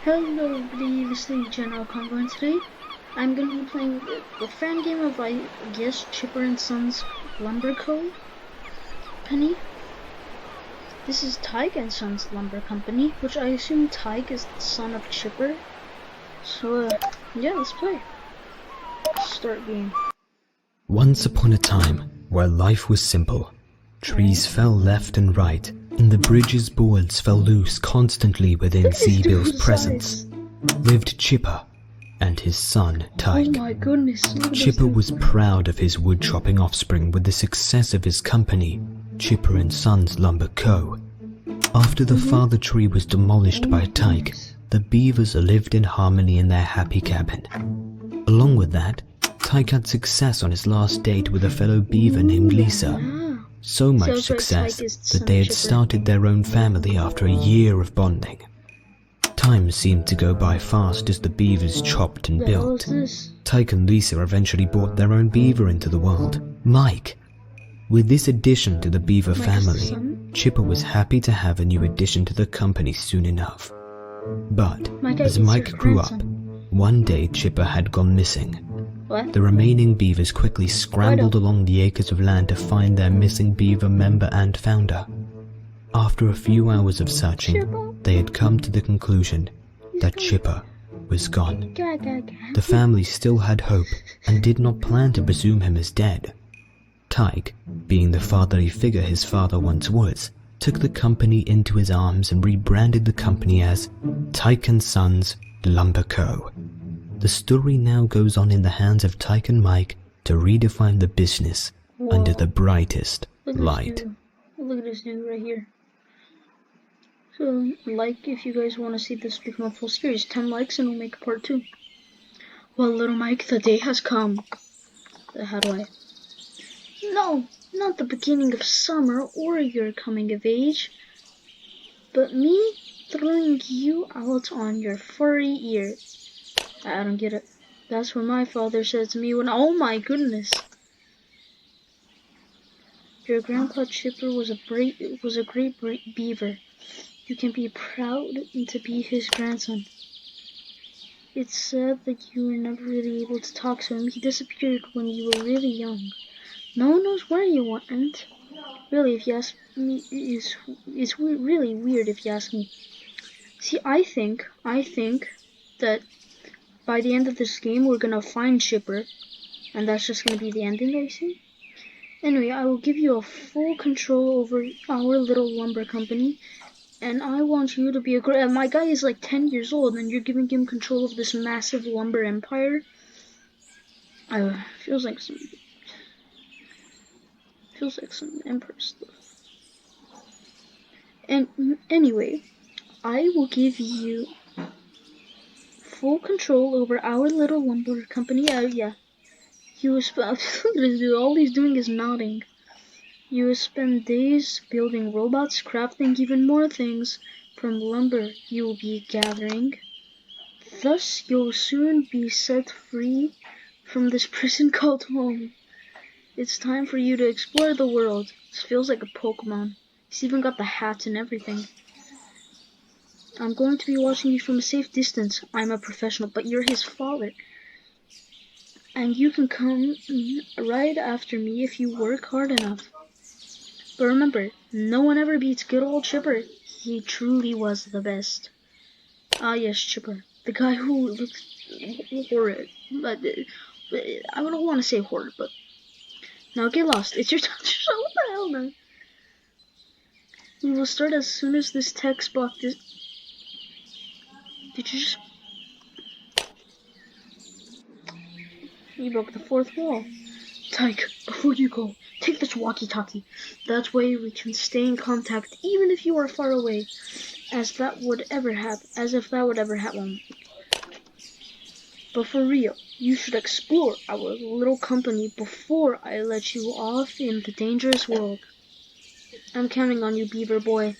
Hello everybody, this is General Convo, and today I'm going to be playing the fan game of, I guess, Chipper and Sons Lumber Co. Penny. This is Tyke Sons Lumber Company, which I assume Tyke is the son of Chipper. So, yeah, let's play. Start game. Once upon a time, where life was simple, trees fell left and right, and the bridge's boards fell loose constantly within Seabill's presence, lived Chipper and his son, Tyke. Oh my goodness. Chipper was proud of his wood-chopping offspring with the success of his company, Chipper and Sons Lumber Co. After the father tree was demolished by Tyke, the beavers lived in harmony in their happy cabin. Along with that, Tyke had success on his last date with a fellow beaver named Lisa. So much success that they had started their own family after a year of bonding. Time seemed to go by fast as the beavers chopped and built. Tyke and Lisa eventually brought their own beaver into the world, Mike. With this addition to the beaver family, Chipper was happy to have a new addition to the company soon enough. But as Mike grew up, one day Chipper had gone missing. The remaining beavers quickly scrambled along the acres of land to find their missing beaver member and founder. After a few hours of searching, they had come to the conclusion that Chipper was gone. The family still had hope and did not plan to presume him as dead. Tyke, being the fatherly figure his father once was, took the company into his arms and rebranded the company as Tyke Sons Lumber Co. The story now goes on in the hands of Tyke and Mike to redefine the business under the brightest light. Look at this dude right here. So, if you guys want to see this become a full series, 10 likes and we'll make a part 2. Well, little Mike, the day has come. How do I? No, not the beginning of summer or your coming of age, but me throwing you out on your furry ear. I don't get it. That's what my father said to me when— oh my goodness! Your grandpa Chipper was a great beaver. You can be proud to be his grandson. It's sad that you were never really able to talk to him. He disappeared when you were really young. No one knows where you went. Really, if you ask me, it's really weird if you ask me. See, I think that by the end of this game, we're gonna find Chipper, and that's just gonna be the ending, I see. Anyway, I will give you a full control over our little lumber company, and I want you to be a great— my guy is like 10 years old, and you're giving him control of this massive lumber empire. Feels like some emperor stuff. And anyway, I will give you full control over our little lumber company. Yeah. You will spend— all he's doing is nodding. You will spend days building robots, crafting even more things from lumber you will be gathering. Thus, you'll soon be set free from this prison called home. It's time for you to explore the world. This feels like a Pokemon. He's even got the hat and everything. I'm going to be watching you from a safe distance. I'm a professional, but you're his father. And you can come right after me if you work hard enough. But remember, no one ever beats good old Chipper. He truly was the best. Ah yes, Chipper. The guy who looks horrid. But I don't want to say horrid, but... now get lost. It's your time to show. What the hell, man? We will start as soon as this text box is... did you just... you broke the fourth wall. Tyke, before you go, take this walkie-talkie. That way we can stay in contact even if you are far away. As if that would ever happen. But for real, you should explore our little company before I let you off in the dangerous world. I'm counting on you, beaver boy.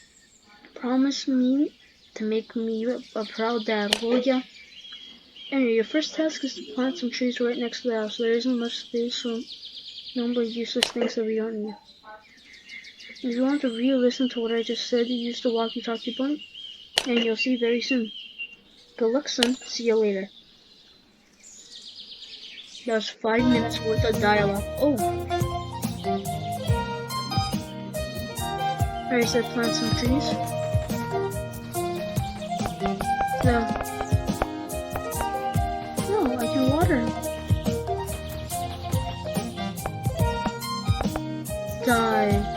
Promise me to make me a proud dad, will ya? Anyway, your first task is to plant some trees right next to the house. There isn't much space, so no more useless things will be on you. If you want to re-listen to what I just said, use the walkie-talkie button, and you'll see very soon. Good luck, son. See you later. That was 5 minutes worth of dialogue. Oh! I said plant some trees. No. No, I can water them. Die.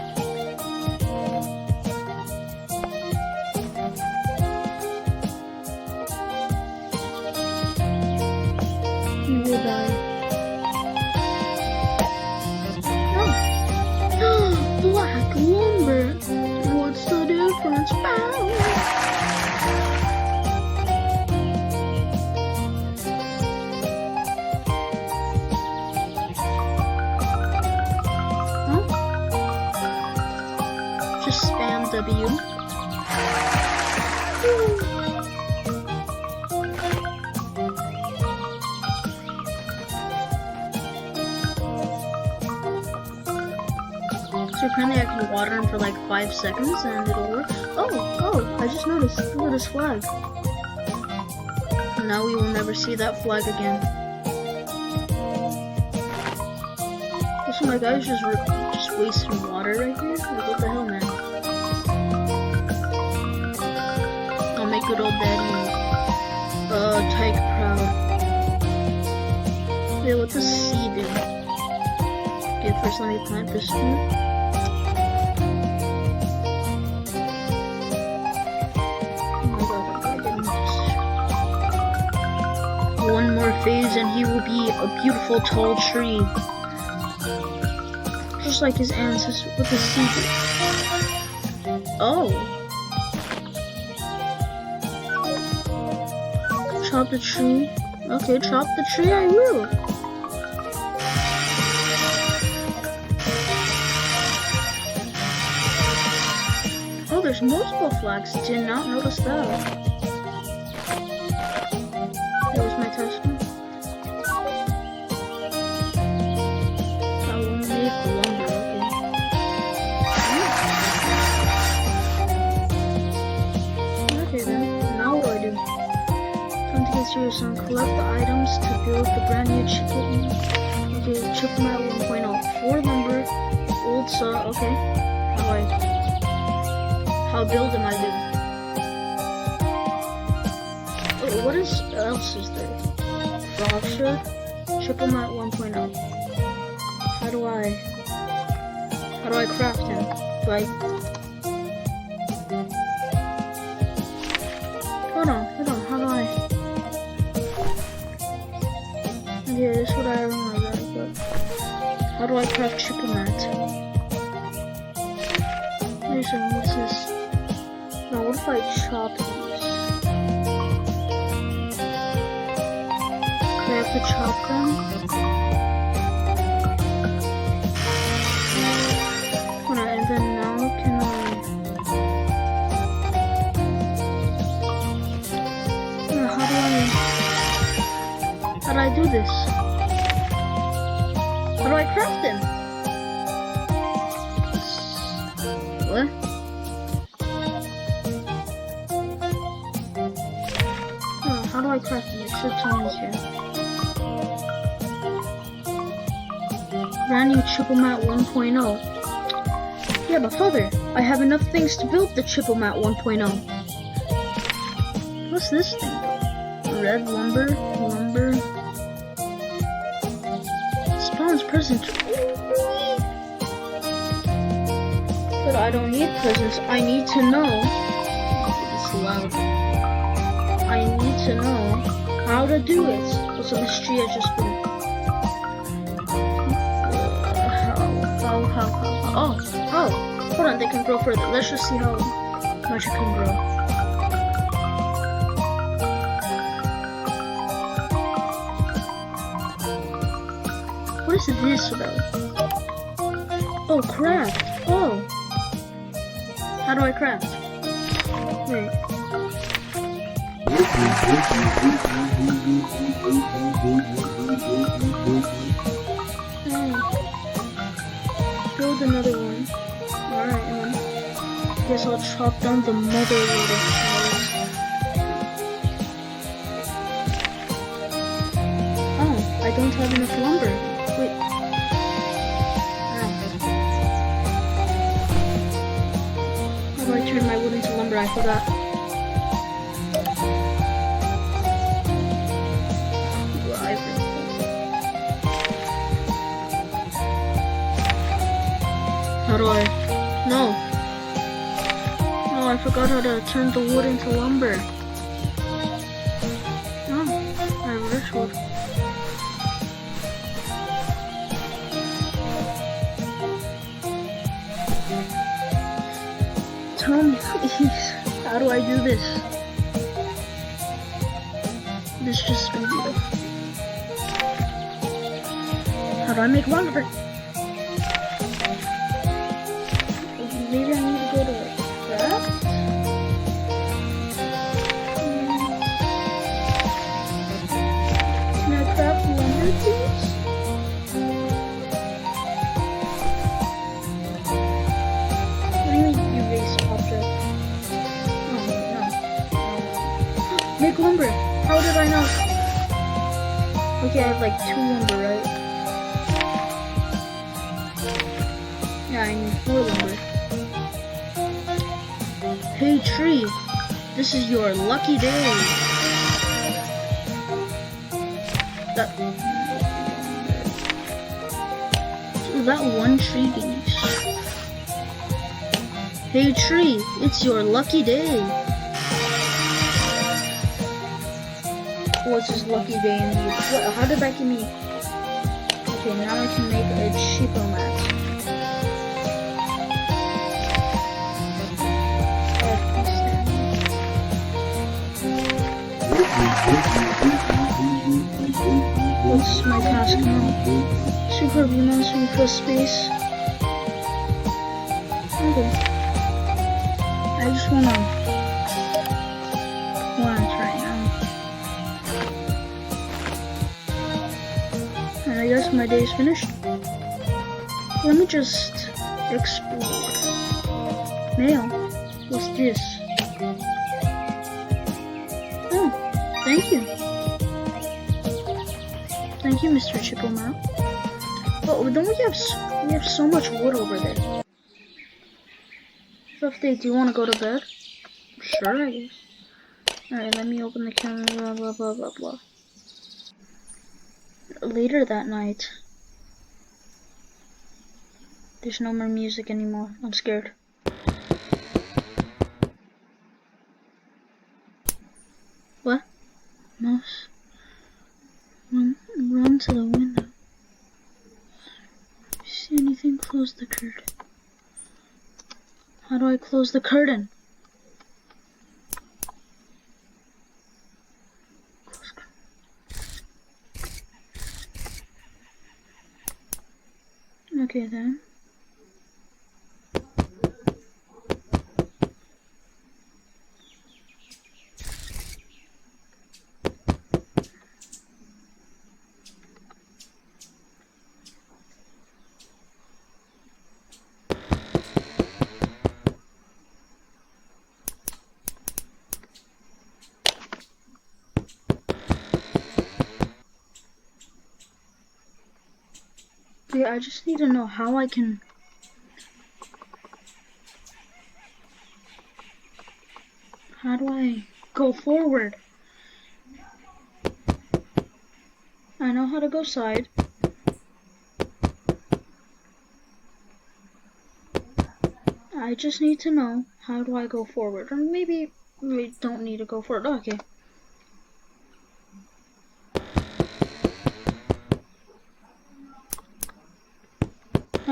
You will die. No. Black lumber. What's the difference? Just spam W. So apparently I can water him for like 5 seconds and it'll work. Oh, I just noticed. Look at this flag. Now we will never see that flag again. Also, my guy's just wasting water right here. Like, what the hell, man? I'll make good old daddy Tyke proud. Yeah, what's a C do? Okay, first let me plant this one. One more phase and he will be a beautiful tall tree. Just like his ancestors with the seed. Oh. Chop the tree. Okay, chop the tree I will. Oh, there's multiple flags. Did not notice that. There's my test one. I will make lumber, okay. Okay then, now what do I do? Time to get serious and collect the items to build the brand new chipomat 1.0. 4 lumber, old saw, okay. How build am I do? Wait, what else is there? Frog shirt, chipomats 1.0. How do I craft him? Hold on, how do I? Yeah, this is what I remember, but how do I craft chipomats? Listen, what's this? Now, what if I chop these? I have to chop them. Hold on, and then now can how do I do this? How do I craft them? What? Oh, how do I craft them? It should tell me here. Brand new chipomat 1.0. Yeah, but father, I have enough things to build the chipomat 1.0. What's this thing? Red lumber. Spawn's present. But I don't need presents. I need to know. It's loud. I need to know how to do it. What's a mystery has just been. How? Oh, hold on, they can grow further. Let's just see how much it can grow. What is this about? Oh, craft. Oh. How do I craft? Wait. Build another one. Alright, guess I'll chop down the mother load of trees. I don't have enough lumber. Wait. How do I turn my wood into lumber? I forgot. How do I? No. No, I forgot how to turn the wood into lumber. No, I have rich wood. Tell me, please, how do I do this? This just been beautiful. How do I make lumber? Maybe I need to go to craft? Can I craft lumber, please? What do you mean erase object? Oh, no. Make lumber! How did I know? Okay, I have like 2 lumber, right? Yeah, I need 4 lumber. Hey tree, this is your lucky day. That one tree beast. Hey tree, it's your lucky day. What's his lucky day indeed? What? How did that give me? Okay, now I can make a chipomat. What's my task now? Super Beamons request space. Okay. I just wanna plant right now. And I guess my day is finished. Let me just explore. Mail. What's this? Oh, thank you. Thank you, Mr. Chipomat. Oh, then we have so much wood over there. 5th, do you want to go to bed? Sure, I guess. Alright, let me open the camera, blah, blah, blah, blah, blah. Later that night. There's no more music anymore. I'm scared. What? Mouse? Run to the window. If you see anything, close the curtain. How do I close the curtain? Close curtain. Okay then. I just need to know how I can... How do I go forward? I know how to go side. I just need to know how do I go forward. Or maybe we don't need to go forward. Okay.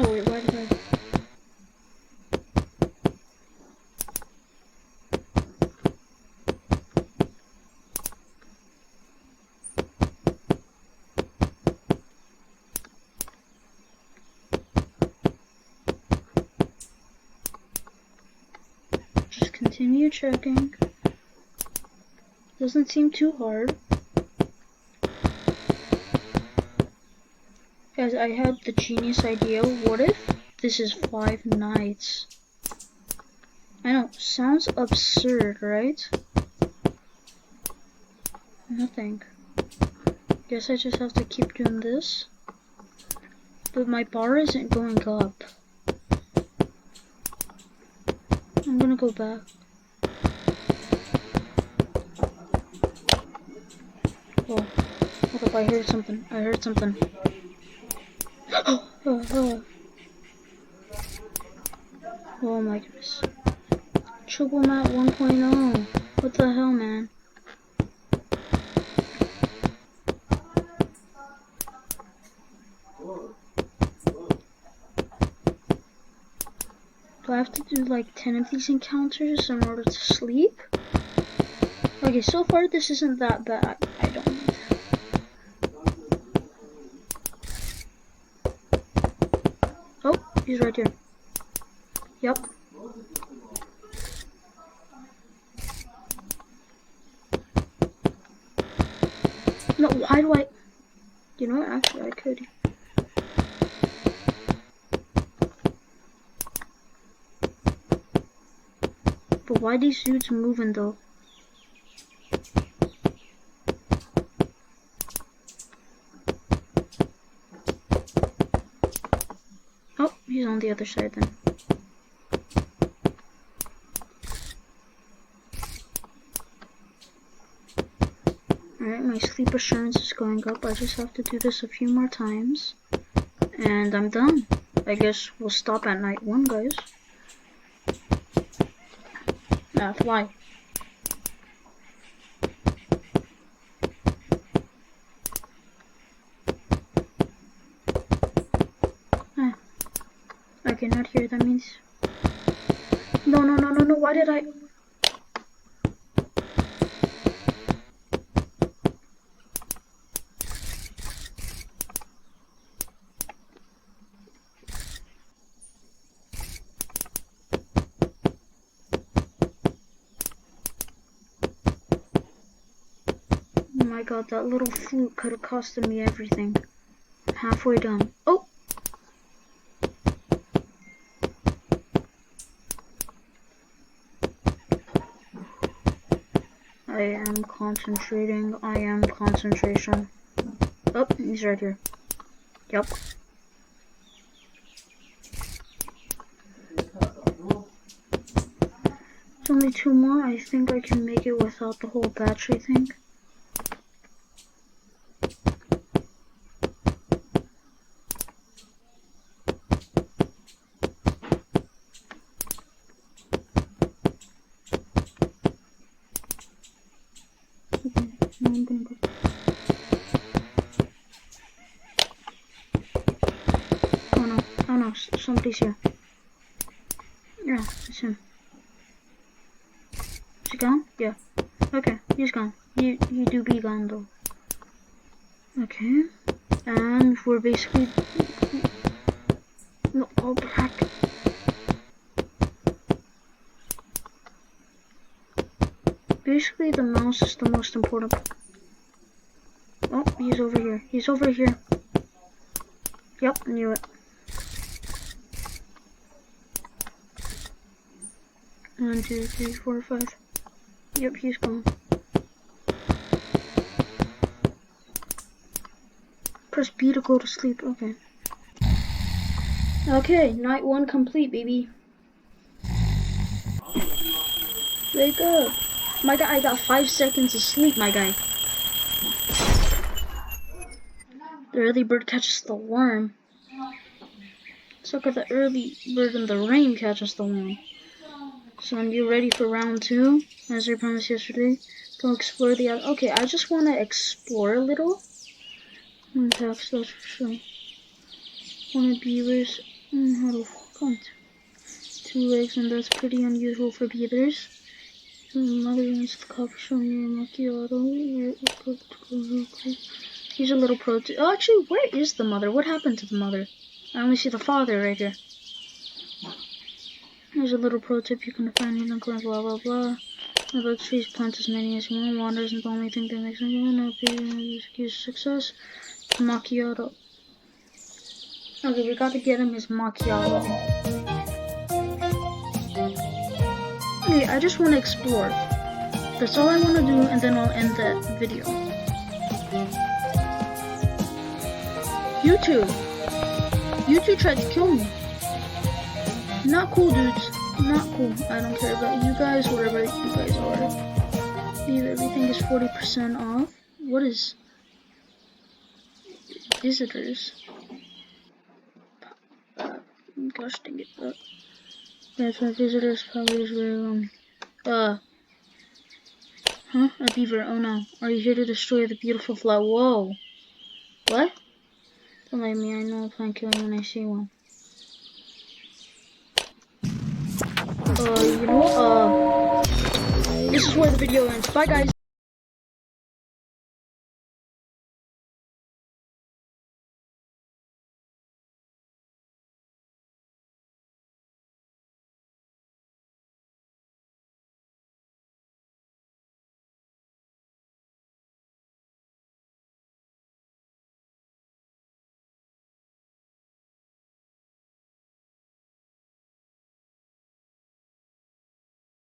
Oh wait, why did I... Just continue checking. Doesn't seem too hard. Guys, I had the genius idea. What if this is 5 nights? I know, sounds absurd, right? Nothing. Guess I just have to keep doing this. But my bar isn't going up. I'm gonna go back. Oh, hold up, I heard something. Oh my goodness. Chipomat 1.0. What the hell, man? Do I have to do like 10 of these encounters in order to sleep? Okay, so far this isn't that bad. I don't need. Oh, he's right here. Yep. No, why do I... You know what? Actually, I could. But why these dudes moving though? Oh, he's on the other side then. Alright, my sleep assurance is going up. I just have to do this a few more times. And I'm done. I guess we'll stop at night 1, guys. Fly. Okay, not here, that means... No, why did I... Oh my god, that little flute could have costed me everything. I'm halfway done. Oh! I am concentrating. I am concentration. Oh, he's right here. Yep. It's only 2 more. I think I can make it without the whole battery thing. I'm gonna go. Oh no, somebody's here. Yeah, it's him. Is he gone? Yeah. Okay, he's gone. You do be gone though. Okay. And we're basically... No, oh black. Basically the mouse is the most important. Oh, he's over here. He's over here. Yep, knew it. 1, 2, 3, 4, 5. Yep, he's gone. Press B to go to sleep. Okay. Okay, night 1 complete, baby. Wake up. My guy, I got 5 seconds of sleep, my guy. The early bird catches the worm. So could the early bird in the rain catches the worm. So are you ready for round 2? As I promised yesterday, go explore the... Okay, I just want to explore a little. That's for sure. One of beavers. How to count? 2 legs, and that's pretty unusual for beavers. Mother wants the coffee shop near Macchiato. Here's a little pro tip. Oh, actually, where is the mother? What happened to the mother? I only see the father right here. Here's a little pro tip. You can find in the club, blah blah blah. About trees, plant as many as you want. Water isn't the only thing that makes them go. No excuse success. Macchiato. Okay, we gotta get him his macchiato. Okay, I just want to explore. That's all I want to do, and then I'll end that video. You two. You two tried to kill me. Not cool, dudes. Not cool. I don't care about you guys, whatever you guys are. Leave everything is 40% off. What is visitors? Gosh dang it. That's my visitors probably is very Huh? A beaver. Oh no. Are you here to destroy the beautiful flower? Whoa. What? Don't mind me. I know I'll plan killing when I see one. You know what? This is where the video ends. Bye, guys.